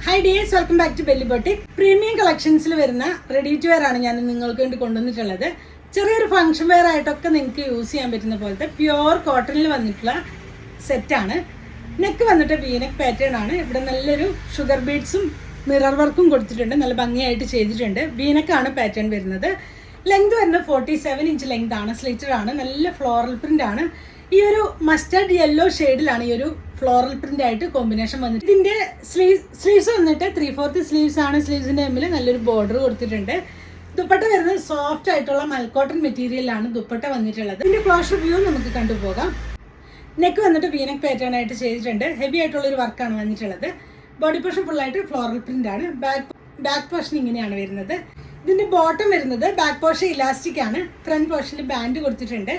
Hi dears, welcome back to Belly Boutique. Premium collections ready to wear ആണ് ഞാൻ നിങ്ങൾക്ക് വേണ്ടി കൊണ്ടുവന്നിട്ടുള്ളത്. ചെറിയൊരു ഫംഗ്ഷൻ വെയർ ആയിട്ടൊക്കെ നിങ്ങൾക്ക് യൂസ് ചെയ്യാൻ പറ്റുന്ന പോലത്തെ പ്യുവർ കോട്ടണിൽ വന്നിട്ടുള്ള സെറ്റ് ആണ്. നെക്ക് വന്നിട്ട് V-neck പാറ്റേൺ ആണ്. ഇവിടെ നല്ലൊരു ഷുഗർ ബീഡ്സും മിറർ വർക്കും കൊടുത്തിട്ടുണ്ട്. നല്ല ഭംഗിയായിട്ട് ചെയ്തിട്ടുണ്ട്. V-neck ആണ് പാറ്റേൺ വരുന്നത്. ലെങ്ത് വരുന്നത് 47 ഇഞ്ച് ലെങ്ത് ആണ്. സ്ലിറ്റർ ആണ്. നല്ല ഫ്ലോറൽ പ്രിന്റ് ആണ്. ഈ ഒരു മസ്റ്റർഡ് യെല്ലോ ഷെയ്ഡിലാണ് ഈ ഒരു ഫ്ലോറൽ പ്രിന്റ് ആയിട്ട് കോമ്പിനേഷൻ വന്നിട്ട്. ഇതിന്റെ സ്ലീവ്സ് വന്നിട്ട് 3/4 സ്ലീവ്സ് ആണ്. സ്ലീവ്സിന്റെ തമ്മിൽ നല്ലൊരു ബോർഡർ കൊടുത്തിട്ടുണ്ട്. ദുപ്പട്ട വരുന്നത് സോഫ്റ്റ് ആയിട്ടുള്ള മൽക്കോട്ടൺ മെറ്റീരിയലാണ് ദുപ്പട്ട വന്നിട്ടുള്ളത്. ഇതിന്റെ ക്ലോഷർ വ്യൂ നമുക്ക് കണ്ടുപോകാം. നെക്ക് വന്നിട്ട് V-neck പാറ്റേൺ ആയിട്ട് ചെയ്തിട്ടുണ്ട്. ഹെവി ആയിട്ടുള്ള ഒരു വർക്കാണ് വന്നിട്ടുള്ളത്. ബോഡി പോർഷൻ ഫുൾ ആയിട്ട് ഫ്ലോറൽ പ്രിന്റ് ആണ്. ബാക്ക് പോർഷൻ ഇങ്ങനെയാണ് വരുന്നത്. ഇതിന്റെ ബോട്ടം വരുന്നത് ബാക്ക് പോർഷൻ ഇലാസ്റ്റിക് ആണ്. ഫ്രണ്ട് പോർഷനിൽ ബാൻഡ് കൊടുത്തിട്ടുണ്ട്.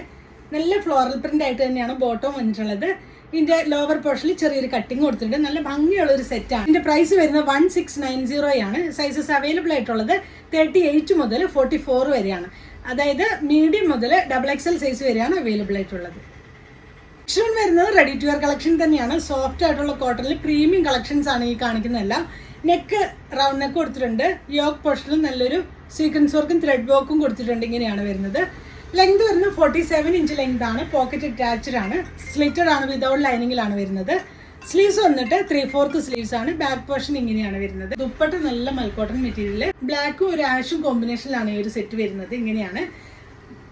നല്ല ഫ്ലോറൽ പ്രിന്റ് ആയിട്ട് തന്നെയാണ് ബോട്ടം വന്നിട്ടുള്ളത്. ഇതിന്റെ ലോവർ പോർഷനിൽ ചെറിയൊരു കട്ടിങ് കൊടുത്തിട്ടുണ്ട്. നല്ല ഭംഗിയുള്ള ഒരു സെറ്റാണ്. ഇതിന്റെ പ്രൈസ് വരുന്നത് 1690 ആണ്. സൈസസ് അവൈലബിൾ ആയിട്ടുള്ളത് 38 മുതൽ 44 വരെയാണ്. അതായത് മീഡിയം മുതൽ XXL സൈസ് വരെയാണ് അവൈലബിൾ ആയിട്ടുള്ളത്. കളക്ഷൻ വരുന്നത് റെഡി ടു വെയർ കളക്ഷൻ തന്നെയാണ്. സോഫ്റ്റ് ആയിട്ടുള്ള കോട്ടണിൽ പ്രീമിയം കളക്ഷൻസ് ആണ് ഈ കാണിക്കുന്നതെല്ലാം. നെക്ക് റൗണ്ട് നെക്ക് കൊടുത്തിട്ടുണ്ട്. യോക്ക് പോർഷനിൽ നല്ലൊരു സീക്വൻസ് വർക്കും ത്രെഡ് വർക്കും കൊടുത്തിട്ടുണ്ട്. ഇങ്ങനെയാണ് വരുന്നത്. ലെങ്ത് വരുന്നത് 47 ഇഞ്ച് ലെങ്ത് ആണ്. പോക്കറ്റ് അറ്റാച്ച്ഡ് ആണ്. സ്ലിറ്റഡ് ആണ്. വിതൗട്ട് ലൈനിങ്ങിലാണ് വരുന്നത്. സ്ലീവ്സ് വന്നിട്ട് 3/4 സ്ലീവ്സ് ആണ്. ബാക്ക് പോർഷൻ ഇങ്ങനെയാണ് വരുന്നത്. ദുപ്പട്ട നല്ല മൽക്കോട്ടൺ മെറ്റീരിയൽ. ബ്ലാക്കും ഒരു ആഷും കോമ്പിനേഷനിലാണ് ഈ ഒരു സെറ്റ് വരുന്നത്. ഇങ്ങനെയാണ്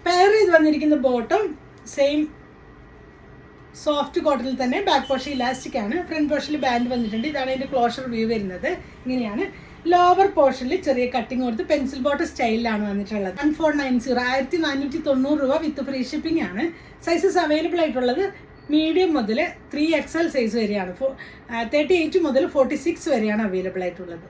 പെയർ ചെയ്ത് വന്നിരിക്കുന്ന. ബോട്ടം സെയിം സോഫ്റ്റ് കോട്ടണിൽ തന്നെ. ബാക്ക് പോർഷൻ ഇലാസ്റ്റിക് ആണ്. ഫ്രണ്ട് പോർഷനിൽ ബാൻഡ് വന്നിട്ടുണ്ട്. ഇതാണ് അതിന്റെ ക്ലോഷർ വ്യൂ വരുന്നത്. ഇങ്ങനെയാണ്. ലോവർ പോർഷനിൽ ചെറിയ കട്ടിങ് കൊടുത്ത് പെൻസിൽ ബോട്ട് സ്റ്റൈലിലാണ് വന്നിട്ടുള്ളത്. 1490 1490 രൂപ വിത്ത് ഫ്രീ ഷിപ്പിംഗ് ആണ്. സൈസസ് അവൈലബിൾ ആയിട്ടുള്ളത് മീഡിയം മുതൽ 3XL സൈസ് വരെയാണ്. 38 മുതൽ 46 വരെയാണ് അവൈലബിൾ ആയിട്ടുള്ളത്.